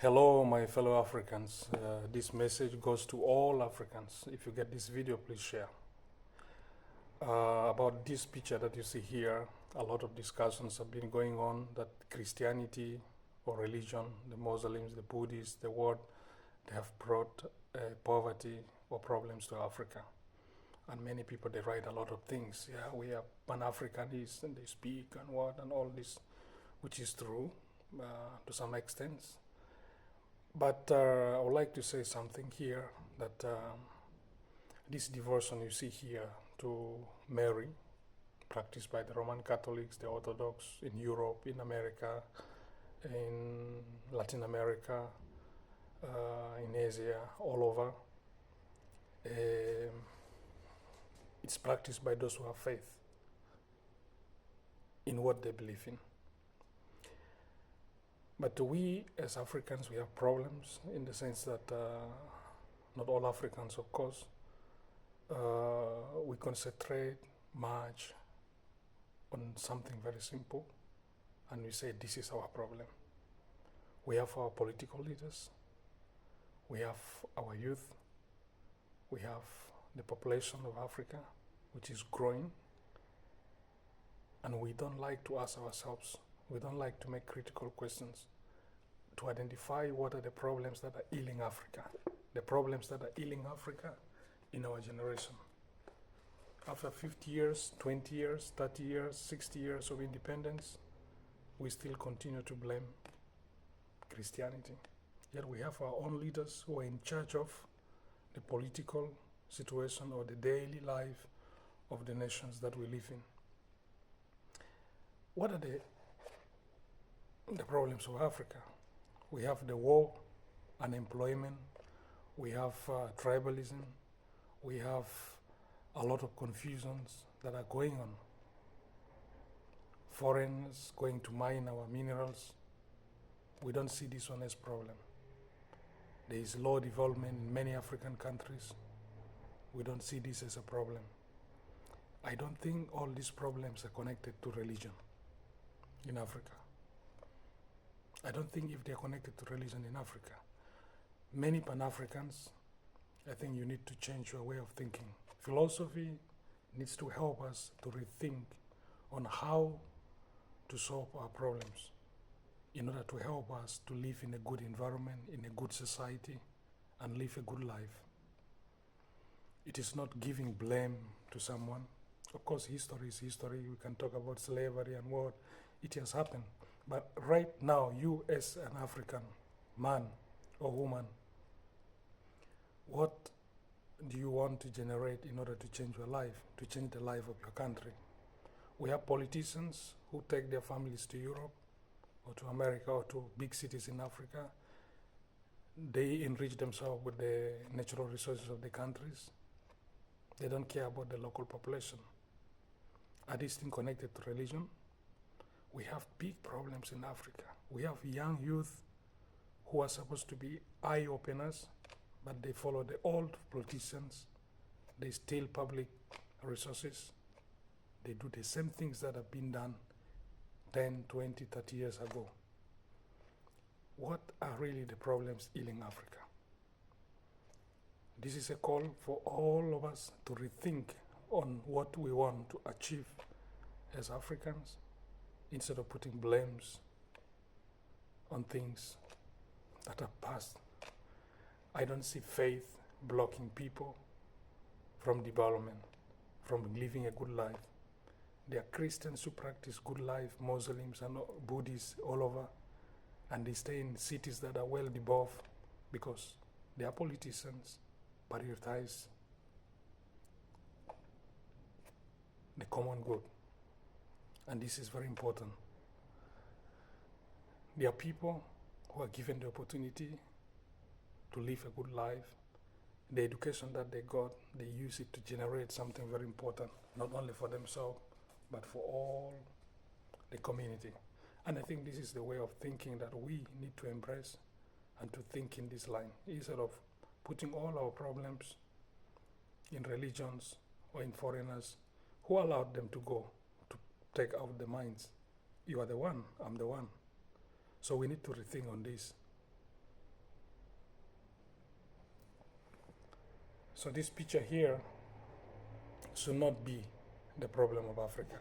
Hello, my fellow Africans. This message goes to all Africans. If you get this video, please share. About this picture that you see here, a lot of discussions have been going on that Christianity or religion, the Muslims, the Buddhists, the world, they have brought poverty or problems to Africa. And many people, they write a lot of things. Yeah, we are Pan-Africanists and they speak and what and all this, which is true to some extent. But I would like to say something here that this devotion you see here to Mary, practiced by the Roman Catholics, the Orthodox in Europe, in America, in Latin America, in Asia, all over. It's practiced by those who have faith in what they believe in. But we, as Africans, we have problems in the sense that not all Africans, of course, we concentrate much on something very simple, and we say this is our problem. We have our political leaders, we have our youth, we have the population of Africa, which is growing, and we don't like to ask ourselves, we don't like to make critical questions to identify what are the problems that are ailing Africa, the problems that are ailing Africa in our generation. After 50 years, 20 years, 30 years, 60 years of independence, we still continue to blame Christianity. Yet we have our own leaders who are in charge of the political situation or the daily life of the nations that we live in. What are the problems of Africa? We have the war, unemployment, we have tribalism, we have a lot of confusions that are going on. Foreigners going to mine our minerals. We don't see this one as a problem. There is low development in many African countries. We don't see this as a problem. I don't think all these problems are connected to religion in Africa. I don't think if they're connected to religion in Africa. Many Pan-Africans, I think you need to change your way of thinking. Philosophy needs to help us to rethink on how to solve our problems in order to help us to live in a good environment, in a good society, and live a good life. It is not giving blame to someone. Of course, history is history. We can talk about slavery and what it has happened. But right now, you as an African man or woman, what do you want to generate in order to change your life, to change the life of your country? We have politicians who take their families to Europe or to America or to big cities in Africa. They enrich themselves with the natural resources of the countries. They don't care about the local population. Are these things connected to religion? We have big problems in Africa. We have young youth who are supposed to be eye-openers, but they follow the old politicians. They steal public resources. They do the same things that have been done 10, 20, 30 years ago. What are really the problems ailing Africa? This is a call for all of us to rethink on what we want to achieve as Africans, instead of putting blames on things that are past. I don't see faith blocking people from development, from living a good life. There are Christians who practice good life, Muslims and Buddhists all over, and they stay in cities that are well developed because their politicians prioritize the common good. And this is very important. There are people who are given the opportunity to live a good life. The education that they got, they use it to generate something very important, not only for themselves, but for all the community. And I think this is the way of thinking that we need to embrace and to think in this line, instead of putting all our problems in religions or in foreigners who allowed them to go, to take out the minds. You are the one, I'm the one. So we need to rethink on this. So this picture here should not be the problem of Africa.